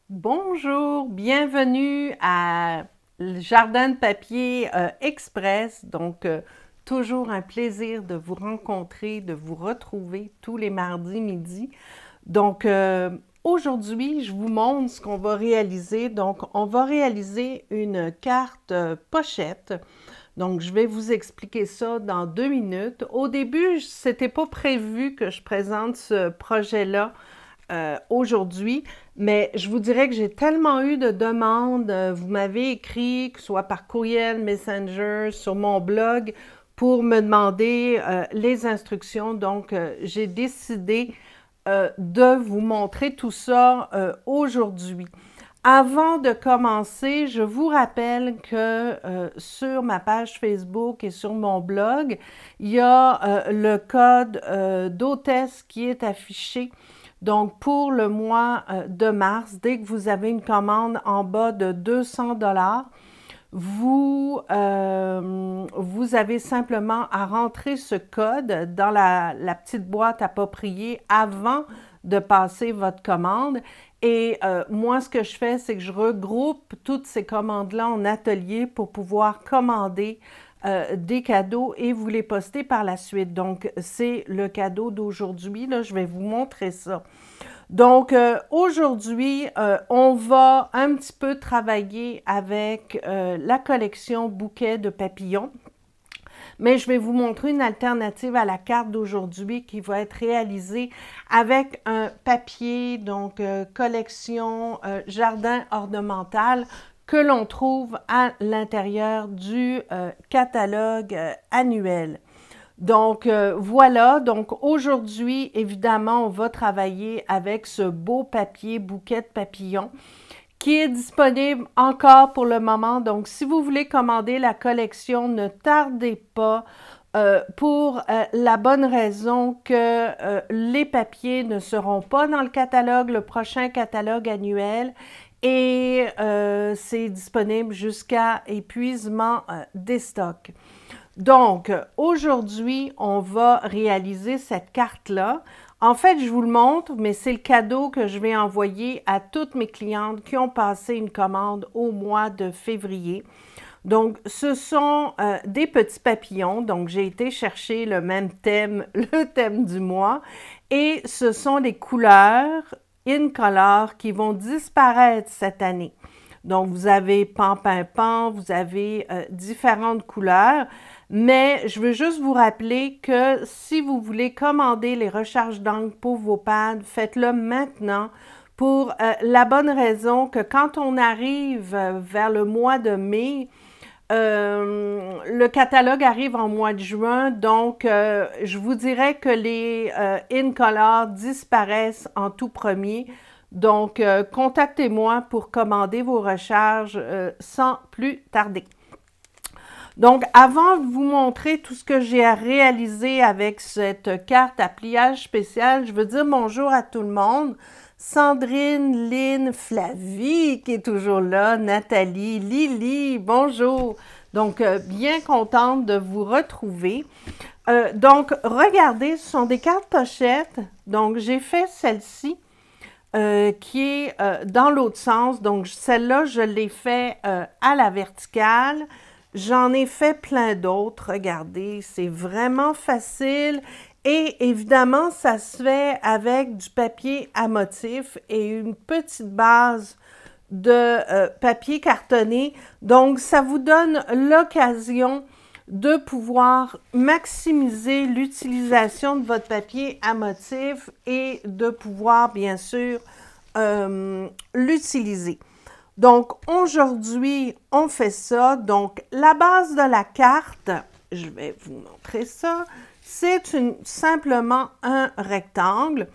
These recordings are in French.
Bonjour, bienvenue à le Jardin de papier Express. Toujours un plaisir de vous rencontrer, de vous retrouver tous les mardis midi. Donc, euh, Aujourd'hui, je vous montre ce qu'on va réaliser. Donc, on va réaliser une carte pochette. Donc, je vais vous expliquer ça dans 2 minutes. Au début, c'était pas prévu que je présente ce projet-là aujourd'hui, mais je vous dirais que j'ai tellement eu de demandes. Vous m'avez écrit, que ce soit par courriel, Messenger, sur mon blog, pour me demander les instructions. J'ai décidé de vous montrer tout ça aujourd'hui. Avant de commencer, je vous rappelle que sur ma page Facebook et sur mon blog, il y a le code d'hôtesse qui est affiché. Donc, pour le mois de mars, dès que vous avez une commande en bas de 200 dollars, vous avez simplement à rentrer ce code dans la petite boîte appropriée avant de passer votre commande. Et moi, ce que je fais, c'est que je regroupe toutes ces commandes-là en atelier pour pouvoir commander des cadeaux et vous les poster par la suite. Donc, c'est le cadeau d'aujourd'hui. Là, je vais vous montrer ça. Aujourd'hui, on va un petit peu travailler avec la collection bouquet de papillons. Mais je vais vous montrer une alternative à la carte d'aujourd'hui qui va être réalisée avec un papier, collection jardin ornemental que l'on trouve à l'intérieur du catalogue annuel. Voilà, donc aujourd'hui, évidemment, on va travailler avec ce beau papier bouquet de papillons qui est disponible encore pour le moment. Donc, si vous voulez commander la collection, ne tardez pas pour la bonne raison que les papiers ne seront pas dans le catalogue, le prochain catalogue annuel, et c'est disponible jusqu'à épuisement des stocks. Donc, aujourd'hui, on va réaliser cette carte-là. En fait, je vous le montre, mais c'est le cadeau que je vais envoyer à toutes mes clientes qui ont passé une commande au mois de février. Donc, ce sont des petits papillons. Donc, j'ai été chercher le même thème, le thème du mois. Et ce sont des couleurs in color qui vont disparaître cette année. Donc, vous avez pan-pin-pan, vous avez différentes couleurs. Mais je veux juste vous rappeler que si vous voulez commander les recharges d'encre pour vos pads, faites-le maintenant pour la bonne raison que quand on arrive vers le mois de mai, le catalogue arrive en mois de juin, je vous dirais que les in-color disparaissent en tout premier. Contactez-moi pour commander vos recharges sans plus tarder. Donc, avant de vous montrer tout ce que j'ai à réaliser avec cette carte à pliage spécial, je veux dire bonjour à tout le monde. Sandrine, Lynn, Flavie qui est toujours là, Nathalie, Lily, bonjour. Bien contente de vous retrouver. Regardez, ce sont des cartes pochettes. Donc, j'ai fait celle-ci qui est dans l'autre sens. Donc, celle-là, je l'ai fait à la verticale. J'en ai fait plein d'autres, regardez, c'est vraiment facile et évidemment, ça se fait avec du papier à motif et une petite base de papier cartonné. Donc, ça vous donne l'occasion de pouvoir maximiser l'utilisation de votre papier à motif et de pouvoir, bien sûr, l'utiliser. Donc, aujourd'hui, on fait ça. Donc, la base de la carte, je vais vous montrer ça, c'est simplement un rectangle.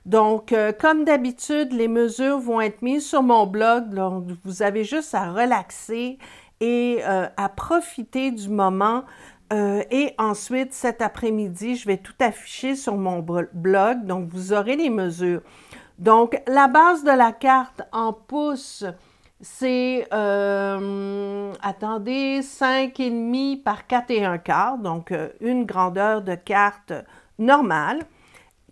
Donc, comme d'habitude, les mesures vont être mises sur mon blog. Donc, vous avez juste à relaxer et à profiter du moment. Et ensuite, cet après-midi, je vais tout afficher sur mon blog. Donc, vous aurez les mesures. Donc, la base de la carte en pouces, c'est, attendez, 5,5 par 4 1/4, donc une grandeur de carte normale.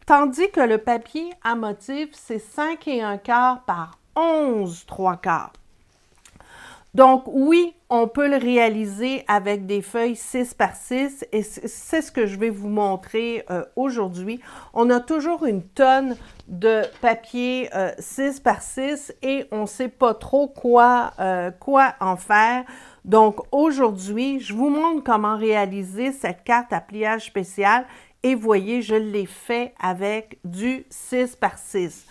Tandis que le papier à motif, c'est 5 1/4 par 11 3/4. Donc, oui, on peut le réaliser avec des feuilles 6 par 6 et c'est ce que je vais vous montrer aujourd'hui. On a toujours une tonne de papier 6 par 6 et on ne sait pas trop quoi en faire. Donc, aujourd'hui, je vous montre comment réaliser cette carte à pliage spécial et voyez, je l'ai fait avec du 6 par 6.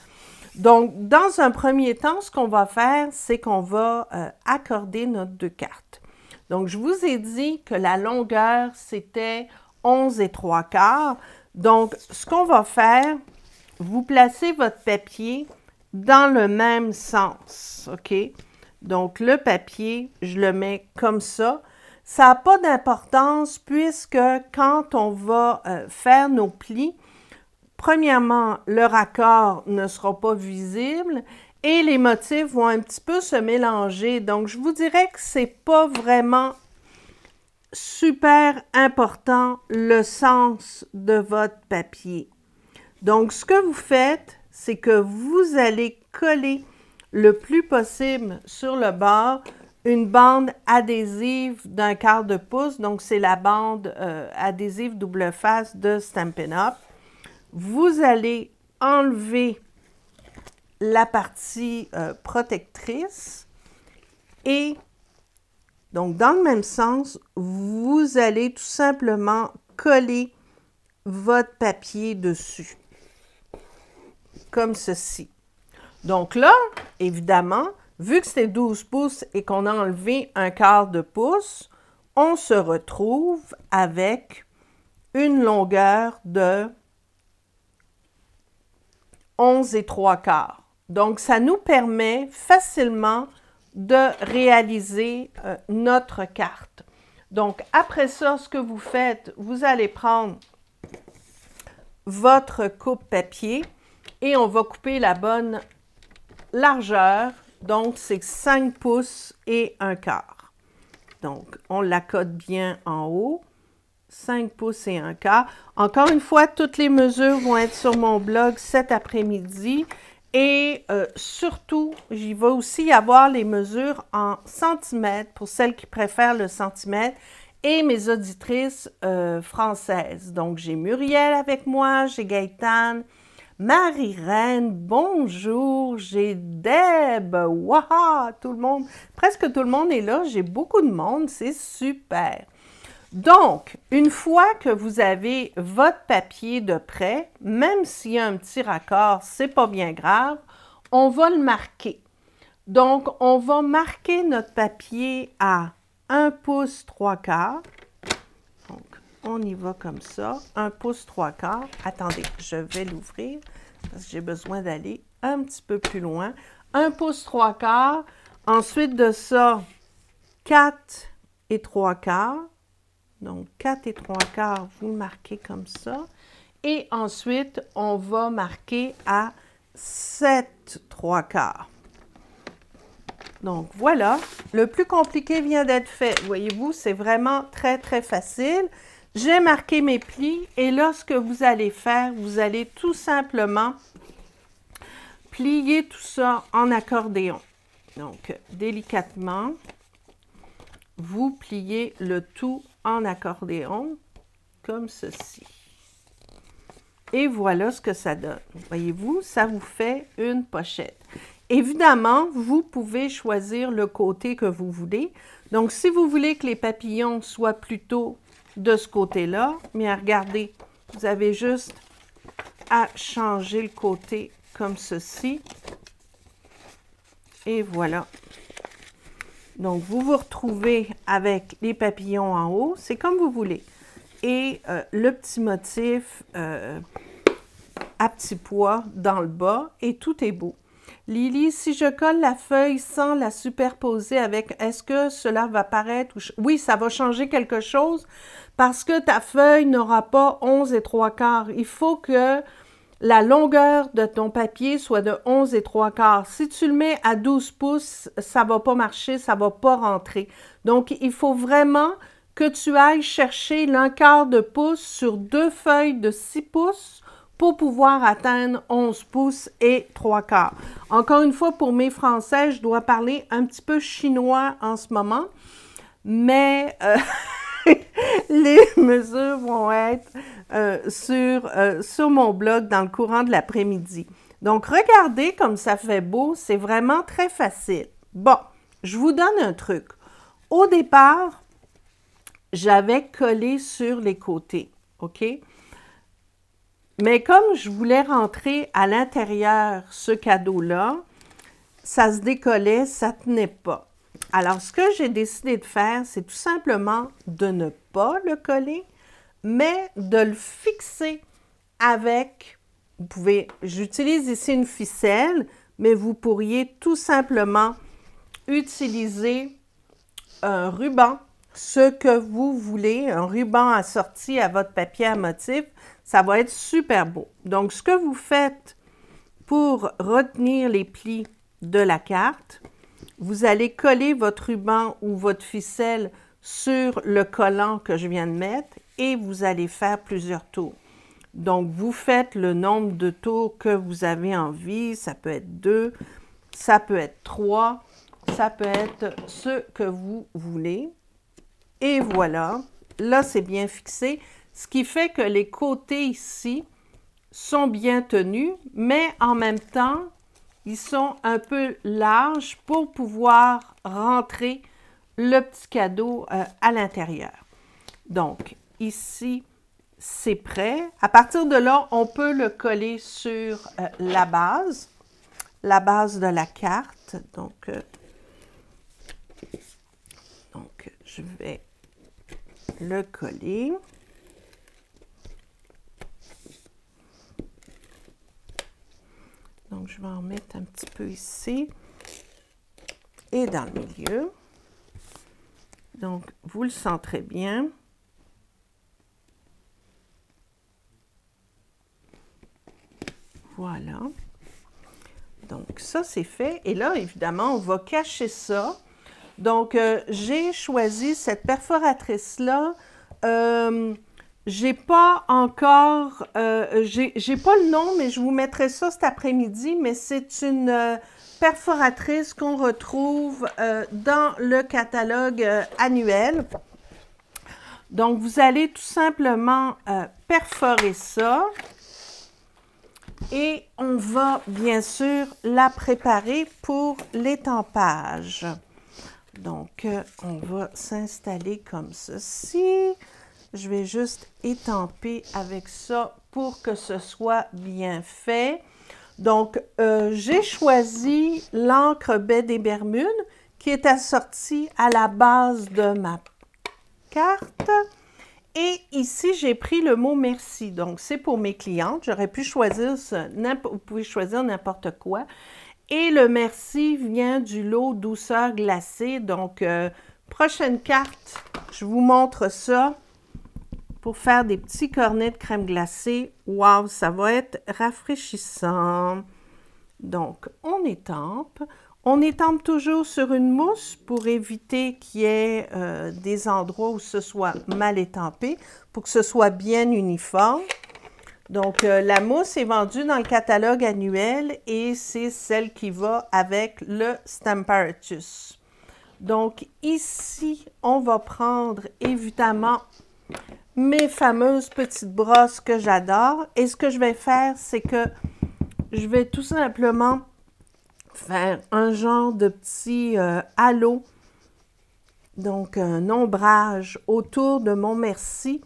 Donc, dans un premier temps, ce qu'on va faire, c'est qu'on va accorder notre 2 cartes. Donc, je vous ai dit que la longueur, c'était 11 3/4. Donc, ce qu'on va faire, vous placez votre papier dans le même sens, OK? Donc, le papier, je le mets comme ça. Ça n'a pas d'importance puisque quand on va faire nos plis, premièrement, le raccord ne sera pas visible et les motifs vont un petit peu se mélanger. Donc, je vous dirais que ce n'est pas vraiment super important le sens de votre papier. Donc, ce que vous faites, c'est que vous allez coller le plus possible sur le bord une bande adhésive d'1/4 de pouce. Donc, c'est la bande adhésive double face de Stampin' Up. Vous allez enlever la partie protectrice et donc dans le même sens, vous allez tout simplement coller votre papier dessus, comme ceci. Donc là, évidemment, vu que c'est 12 pouces et qu'on a enlevé 1/4 de pouce, on se retrouve avec une longueur de 11 3/4. Donc, ça nous permet facilement de réaliser notre carte. Donc, après ça, ce que vous faites, vous allez prendre votre coupe papier et on va couper la bonne largeur. Donc, c'est 5 pouces et 1/4. Donc, on l'accorde bien en haut. 5 pouces et 1/4. Encore une fois, toutes les mesures vont être sur mon blog cet après-midi. Et surtout, j'y vais aussi avoir les mesures en centimètres pour celles qui préfèrent le centimètre et mes auditrices françaises. Donc, j'ai Muriel avec moi, j'ai Gaëtane, Marie-Reine, bonjour, j'ai Deb, waouh, tout le monde, presque tout le monde est là, j'ai beaucoup de monde, c'est super. Donc, une fois que vous avez votre papier de prêt, même s'il y a un petit raccord, c'est pas bien grave, on va le marquer. Donc, on va marquer notre papier à 1 pouce 3/4. Donc, on y va comme ça, 1 pouce 3/4. Attendez, je vais l'ouvrir parce que j'ai besoin d'aller un petit peu plus loin. 1 pouce 3/4. Ensuite de ça, 4 3/4. Donc, 4 3/4, vous le marquez comme ça. Et ensuite, on va marquer à 7 3/4. Donc, voilà. Le plus compliqué vient d'être fait. Voyez-vous, c'est vraiment très, très facile. J'ai marqué mes plis et là, ce que vous allez faire, vous allez tout simplement plier tout ça en accordéon. Donc, délicatement, vous pliez le tout en accordéon, comme ceci. Et voilà ce que ça donne. Voyez-vous, ça vous fait une pochette. Évidemment, vous pouvez choisir le côté que vous voulez. Donc, si vous voulez que les papillons soient plutôt de ce côté-là, mais regardez, vous avez juste à changer le côté comme ceci. Et voilà. Donc, vous vous retrouvez avec les papillons en haut, c'est comme vous voulez. Et le petit motif à petits pois dans le bas et tout est beau. Lily, si je colle la feuille sans la superposer avec, est-ce que cela va paraître? Oui, ça va changer quelque chose parce que ta feuille n'aura pas 11 3/4. Il faut que la longueur de ton papier soit de 11 3/4. Si tu le mets à 12 pouces, ça ne va pas marcher, ça ne va pas rentrer. Donc, il faut vraiment que tu ailles chercher l'1/4 de pouce sur deux feuilles de 6 pouces pour pouvoir atteindre 11 pouces et 3/4. Encore une fois, pour mes Français, je dois parler un petit peu chinois en ce moment, mais les mesures vont être sur mon blog dans le courant de l'après-midi. Donc, regardez comme ça fait beau, c'est vraiment très facile. Bon, je vous donne un truc. Au départ, j'avais collé sur les côtés, OK? Mais comme je voulais rentrer à l'intérieur ce cadeau-là, ça se décollait, ça ne tenait pas. Alors, ce que j'ai décidé de faire, c'est tout simplement de ne pas le coller, mais de le fixer avec, j'utilise ici une ficelle, mais vous pourriez tout simplement utiliser un ruban, ce que vous voulez, un ruban assorti à votre papier à motif, ça va être super beau. Donc, ce que vous faites pour retenir les plis de la carte, vous allez coller votre ruban ou votre ficelle sur le collant que je viens de mettre et vous allez faire plusieurs tours. Donc, vous faites le nombre de tours que vous avez envie. Ça peut être 2, ça peut être 3, ça peut être ce que vous voulez. Et voilà, là, c'est bien fixé, ce qui fait que les côtés ici sont bien tenus, mais en même temps, ils sont un peu larges pour pouvoir rentrer le petit cadeau à l'intérieur. Donc, ici, c'est prêt. À partir de là, on peut le coller sur la base de la carte. Donc, je vais le coller. Donc, je vais en mettre un petit peu ici et dans le milieu. Donc, vous le sentirez bien. Voilà. Donc, ça, c'est fait. Et là, évidemment, on va cacher ça. Donc, j'ai choisi cette perforatrice-là. J'ai pas encore, j'ai pas le nom, mais je vous mettrai ça cet après-midi, mais c'est une perforatrice qu'on retrouve dans le catalogue annuel. Donc, vous allez tout simplement perforer ça et on va bien sûr la préparer pour l'étampage. Donc, on va s'installer comme ceci. Je vais juste étamper avec ça pour que ce soit bien fait. Donc, j'ai choisi l'encre Baie des Bermudes qui est assortie à la base de ma carte. Et ici, j'ai pris le mot « merci ». Donc, c'est pour mes clientes. J'aurais pu choisir, vous pouvez choisir n'importe quoi. Et le merci vient du lot douceur glacée. Donc, prochaine carte, je vous montre ça pour faire des petits cornets de crème glacée. Wow, ça va être rafraîchissant. Donc, on étampe. On étampe toujours sur une mousse pour éviter qu'il y ait des endroits où ce soit mal étampé, pour que ce soit bien uniforme. Donc, la mousse est vendue dans le catalogue annuel et c'est celle qui va avec le Stamparatus. Donc, ici, on va prendre évidemment mes fameuses petites brosses que j'adore. Et ce que je vais faire, c'est que je vais tout simplement faire un genre de petit halo, donc un ombrage autour de mon merci.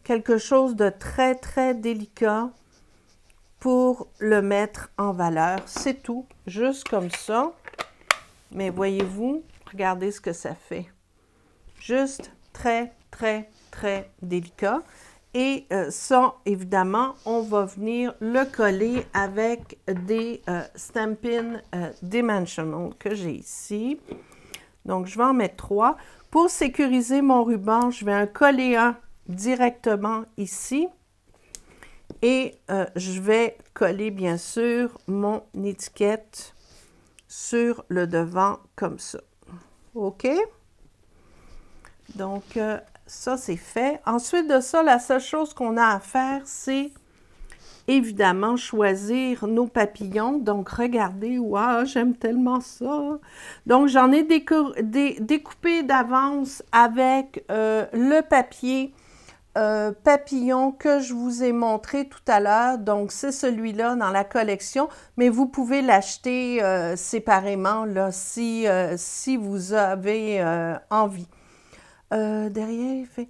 Quelque chose de très, très délicat pour le mettre en valeur. C'est tout, juste comme ça. Mais voyez-vous, regardez ce que ça fait. Juste très, très, très délicat. Et ça, évidemment, on va venir le coller avec des Stampin' Dimensional que j'ai ici. Donc, je vais en mettre 3. Pour sécuriser mon ruban, je vais en coller un directement ici. Et je vais coller, bien sûr, mon étiquette sur le devant comme ça. OK? Donc, ça, c'est fait. Ensuite de ça, la seule chose qu'on a à faire, c'est évidemment choisir nos papillons. Donc, regardez, waouh, j'aime tellement ça. Donc, j'en ai découpé d'avance avec le papier papillon que je vous ai montré tout à l'heure. Donc, c'est celui-là dans la collection, mais vous pouvez l'acheter séparément là, si vous avez envie. Derrière, il fait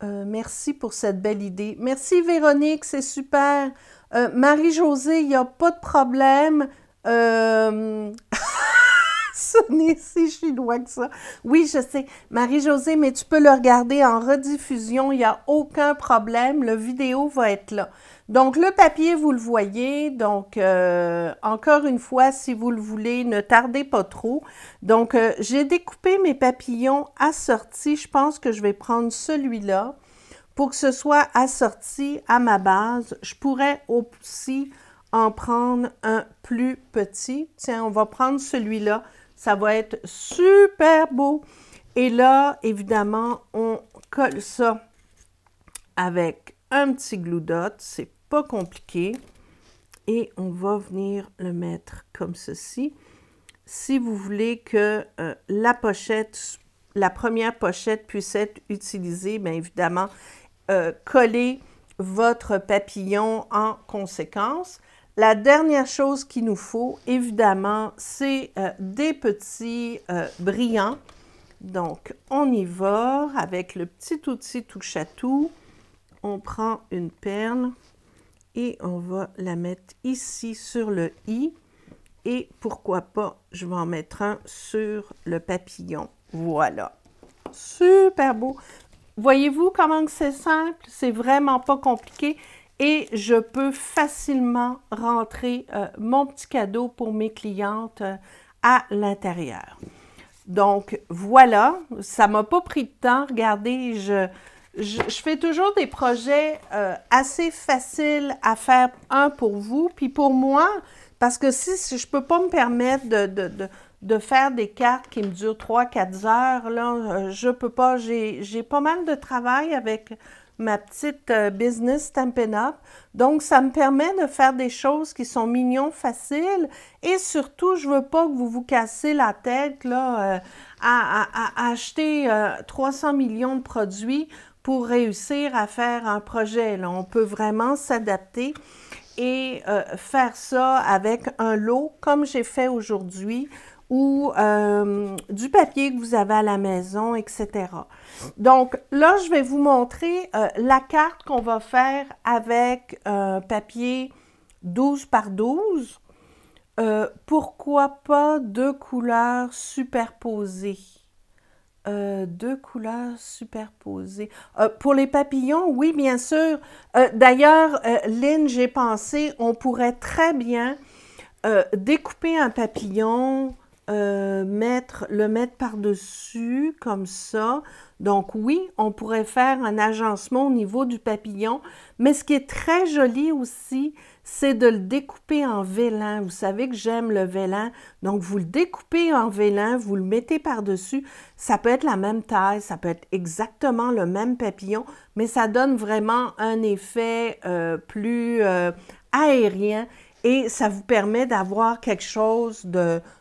merci pour cette belle idée. Merci Véronique, c'est super. Marie-Josée, il n'y a pas de problème. Ce n'est si chinois que ça. Oui, je sais. Marie-Josée, mais tu peux le regarder en rediffusion. Il n'y a aucun problème. Le vidéo va être là. Donc, le papier, vous le voyez. Donc, encore une fois, si vous le voulez, ne tardez pas trop. Donc, j'ai découpé mes papillons assortis. Je pense que je vais prendre celui-là pour que ce soit assorti à ma base. Je pourrais aussi en prendre un plus petit. Tiens, on va prendre celui-là. Ça va être super beau. Et là, évidemment, on colle ça avec un petit glue dot. C'est pas compliqué. Et on va venir le mettre comme ceci. Si vous voulez que la pochette, la première pochette puisse être utilisée, bien évidemment, collez votre papillon en conséquence. La dernière chose qu'il nous faut, évidemment, c'est des petits brillants. Donc, on y va avec le petit outil touche à tout. On prend une perle et on va la mettre ici sur le i. Et pourquoi pas, je vais en mettre un sur le papillon. Voilà. Super beau. Voyez-vous comment c'est simple? C'est vraiment pas compliqué. Et je peux facilement rentrer mon petit cadeau pour mes clientes à l'intérieur. Donc, voilà, ça ne m'a pas pris de temps. Regardez, je fais toujours des projets assez faciles à faire, un pour vous, puis pour moi, parce que si je ne peux pas me permettre de faire des cartes qui me durent 3-4 heures, là, je ne peux pas. J'ai pas mal de travail avec ma petite business Stampin' Up. Donc, ça me permet de faire des choses qui sont mignons, faciles. Et surtout, je ne veux pas que vous vous cassez la tête là, à acheter 300 millions de produits pour réussir à faire un projet. Là. On peut vraiment s'adapter et faire ça avec un lot comme j'ai fait aujourd'hui ou du papier que vous avez à la maison, etc. Donc là, je vais vous montrer la carte qu'on va faire avec un papier 12 par 12. Pourquoi pas deux couleurs superposées? Deux couleurs superposées. Pour les papillons, oui, bien sûr. D'ailleurs, Lynn, j'ai pensé, on pourrait très bien découper un papillon, le mettre par-dessus, comme ça. Donc oui, on pourrait faire un agencement au niveau du papillon, mais ce qui est très joli aussi, c'est de le découper en vélin. Vous savez que j'aime le vélin, donc vous le découpez en vélin, vous le mettez par-dessus. Ça peut être la même taille, ça peut être exactement le même papillon, mais ça donne vraiment un effet plus aérien et ça vous permet d'avoir quelque chose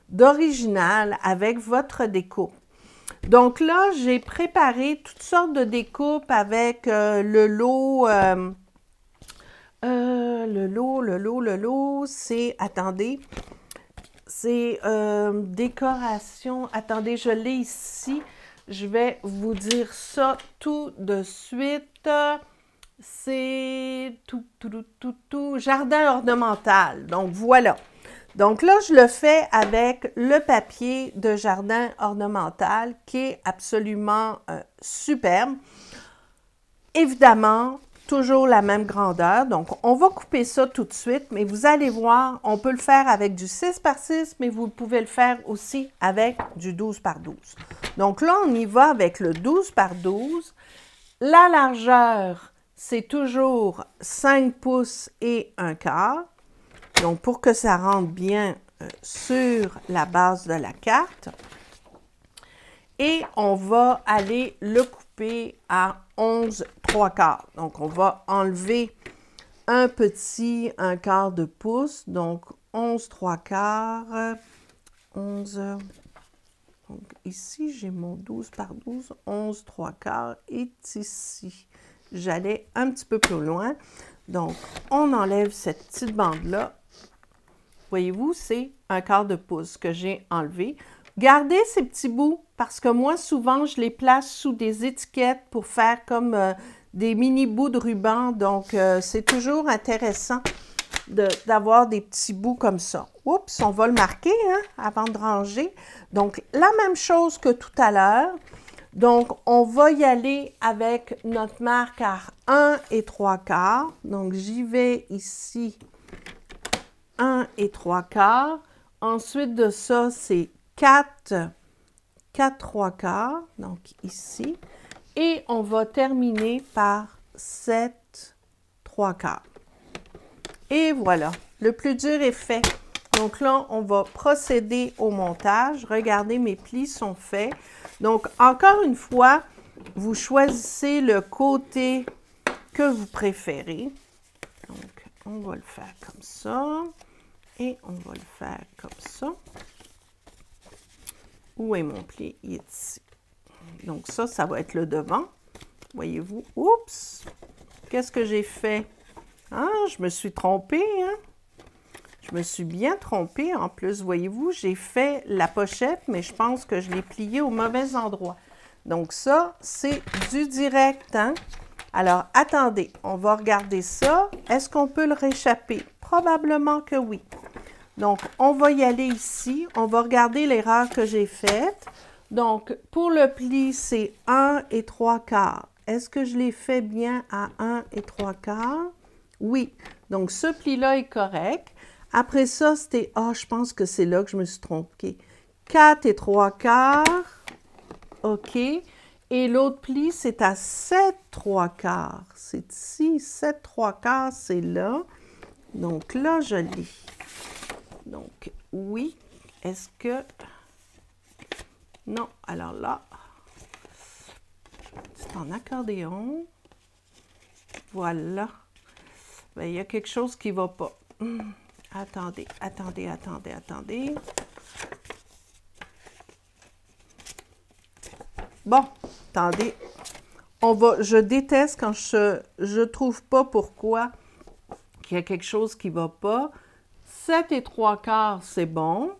d'original avec votre découpe. Donc là, j'ai préparé toutes sortes de découpes avec le lot, c'est, attendez, c'est décoration, attendez, je l'ai ici, je vais vous dire ça tout de suite, c'est tout, jardin ornemental, donc voilà. Donc là, je le fais avec le papier de jardin ornemental qui est absolument superbe. Évidemment, toujours la même grandeur. Donc, on va couper ça tout de suite, mais vous allez voir, on peut le faire avec du 6 par 6, mais vous pouvez le faire aussi avec du 12 par 12. Donc là, on y va avec le 12 par 12. La largeur, c'est toujours 5 pouces et 1/4. Donc, pour que ça rentre bien sur la base de la carte. Et on va aller le couper à 11 3/4. Donc, on va enlever un petit 1/4 de pouce, donc 11 3/4, 11, donc ici j'ai mon 12 par 12, 11 3/4 est ici. J'allais un petit peu plus loin, donc on enlève cette petite bande-là. Voyez-vous, c'est 1/4 de pouce que j'ai enlevé. Gardez ces petits bouts parce que moi, souvent, je les place sous des étiquettes pour faire comme des mini bouts de ruban. Donc, c'est toujours intéressant d'avoir des petits bouts comme ça. Oups, on va le marquer hein, avant de ranger. Donc, la même chose que tout à l'heure. Donc, on va y aller avec notre marque à 1 3/4. Donc, j'y vais ici 1 3/4. Ensuite de ça, c'est 4 3/4, donc ici. Et on va terminer par 7 3/4. Et voilà, le plus dur est fait. Donc là, on va procéder au montage. Regardez, mes plis sont faits. Donc, encore une fois, vous choisissez le côté que vous préférez. Donc, on va le faire comme ça. Et on va le faire comme ça. Où est mon pli? Il est ici. Donc ça va être le devant. Voyez-vous? Oups! Qu'est-ce que j'ai fait? Ah, je me suis trompée, hein? Je me suis bien trompée. En plus, voyez-vous, j'ai fait la pochette, mais je pense que je l'ai pliée au mauvais endroit. Donc ça, c'est du direct, hein? Alors, attendez, on va regarder ça. Est-ce qu'on peut le réchapper? Probablement que oui. Donc, on va y aller ici. On va regarder l'erreur que j'ai faite. Donc, pour le pli, c'est 1 3/4. Est-ce que je l'ai fait bien à 1 3/4? Oui. Donc, ce pli-là est correct. Après ça, c'était... Ah, je pense que c'est là que je me suis trompée. 4 3/4. OK. Et l'autre pli, c'est à 7 3/4. C'est ici. 7 3/4, c'est là. Donc, là, je l'ai. Donc, oui. Est-ce que... Non. Alors là, c'est en accordéon. Voilà. Bien, il y a quelque chose qui ne va pas. Attendez, attendez, attendez, attendez. Bon, attendez. Je déteste quand je trouve pas pourquoi qu'il y a quelque chose qui ne va pas. 7 3/4, c'est bon.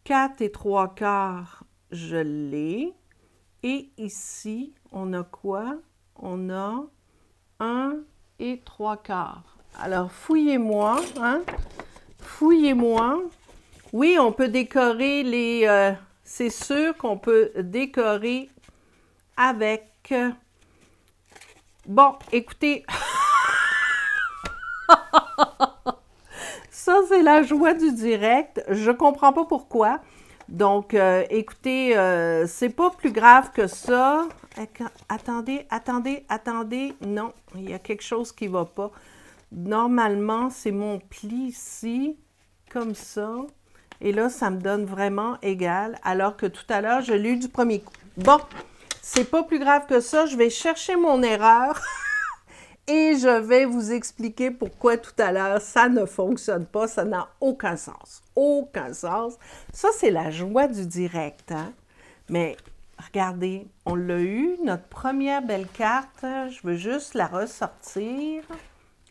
4 3/4, je l'ai. Et ici, on a quoi? On a 1 3/4. Alors, fouillez-moi, hein? Fouillez-moi. Oui, on peut décorer les... c'est sûr qu'on peut décorer avec... Bon, écoutez... Ça, c'est la joie du direct. Je ne comprends pas pourquoi. Donc, écoutez, c'est pas plus grave que ça. Attendez, attendez, attendez. Non, il y a quelque chose qui ne va pas. Normalement, c'est mon pli ici, comme ça. Et là, ça me donne vraiment égal, alors que tout à l'heure, je l'ai eu du premier coup. Bon, c'est pas plus grave que ça. Je vais chercher mon erreur. Et je vais vous expliquer pourquoi tout à l'heure, ça ne fonctionne pas, ça n'a aucun sens. Aucun sens. Ça, c'est la joie du direct, hein? Mais regardez, on l'a eu, notre première belle carte. Je veux juste la ressortir.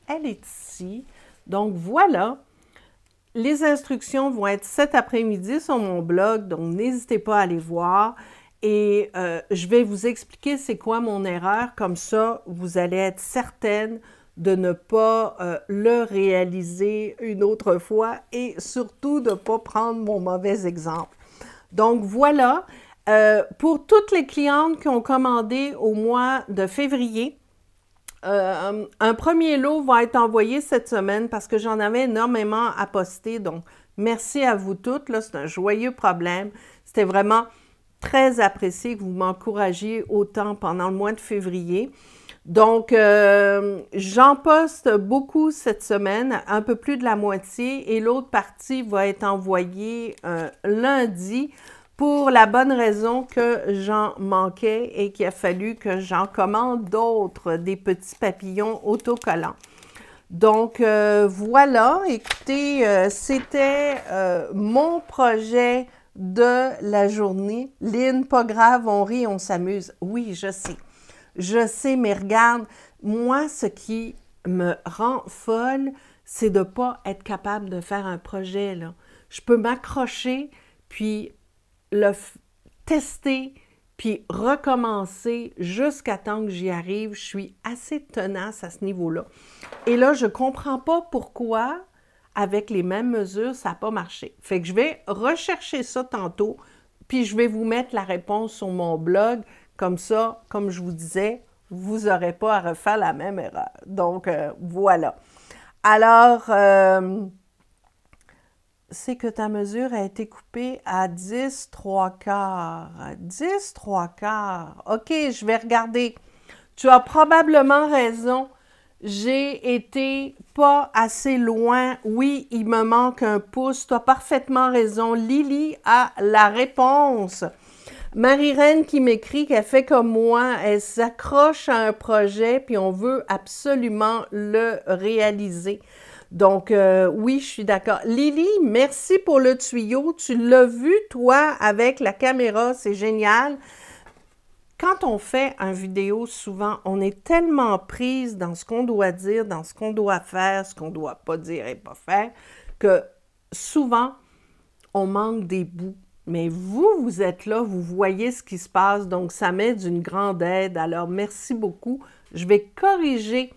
Elle est ici. Donc, voilà. Les instructions vont être cet après-midi sur mon blog, donc n'hésitez pas à aller voir. Et je vais vous expliquer c'est quoi mon erreur, comme ça, vous allez être certaine de ne pas le réaliser une autre fois et surtout de ne pas prendre mon mauvais exemple. Donc voilà, pour toutes les clientes qui ont commandé au mois de février, un premier lot va être envoyé cette semaine parce que j'en avais énormément à poster. Donc, merci à vous toutes. Là, c'est un joyeux problème. C'était vraiment très apprécié que vous m'encouragiez autant pendant le mois de février. Donc, j'en poste beaucoup cette semaine, un peu plus de la moitié, et l'autre partie va être envoyée lundi. pour la bonne raison que j'en manquais et qu'il a fallu que j'en commande d'autres, des petits papillons autocollants. Donc, voilà, écoutez, c'était mon projet de la journée. Lynn, pas grave, on rit, on s'amuse. Oui, je sais, mais regarde, moi, ce qui me rend folle, c'est de ne pas être capable de faire un projet, là. Je peux m'accrocher, puis le tester, puis recommencer jusqu'à temps que j'y arrive. Je suis assez tenace à ce niveau-là. Et là, je ne comprends pas pourquoi, avec les mêmes mesures, ça n'a pas marché. Fait que je vais rechercher ça tantôt, puis je vais vous mettre la réponse sur mon blog. Comme ça, comme je vous disais, vous n'aurez pas à refaire la même erreur. Donc, voilà. Alors, c'est que ta mesure a été coupée à 10 3/4. 10 3/4. OK, je vais regarder. Tu as probablement raison. J'ai été pas assez loin. Oui, il me manque un pouce. Tu as parfaitement raison. Lily a la réponse. Marie-Reine qui m'écrit qu'elle fait comme moi, elle s'accroche à un projet puis on veut absolument le réaliser. Donc, oui, je suis d'accord. Lily, merci pour le tuyau. Tu l'as vu, toi, avec la caméra, c'est génial. Quand on fait une vidéo, souvent, on est tellement prise dans ce qu'on doit dire, dans ce qu'on doit faire, ce qu'on ne doit pas dire et pas faire, que souvent, on manque des bouts. Mais vous, vous êtes là, vous voyez ce qui se passe, donc ça m'est d'une grande aide. Alors, merci beaucoup. Je vais corriger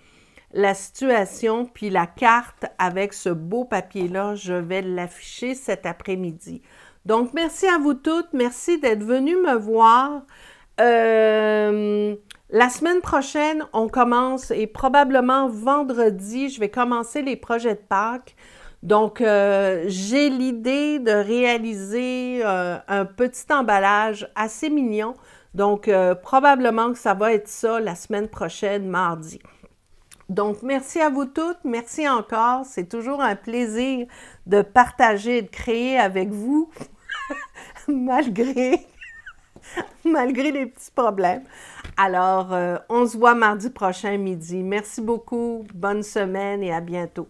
la situation, puis la carte avec ce beau papier-là, je vais l'afficher cet après-midi. Donc, merci à vous toutes. Merci d'être venues me voir. La semaine prochaine, on commence, et probablement vendredi, je vais commencer les projets de Pâques. Donc, j'ai l'idée de réaliser un petit emballage assez mignon. Donc, probablement que ça va être ça la semaine prochaine, mardi. Donc, merci à vous toutes. Merci encore. C'est toujours un plaisir de partager et de créer avec vous, malgré les petits problèmes. Alors, on se voit mardi prochain midi. Merci beaucoup. Bonne semaine et à bientôt.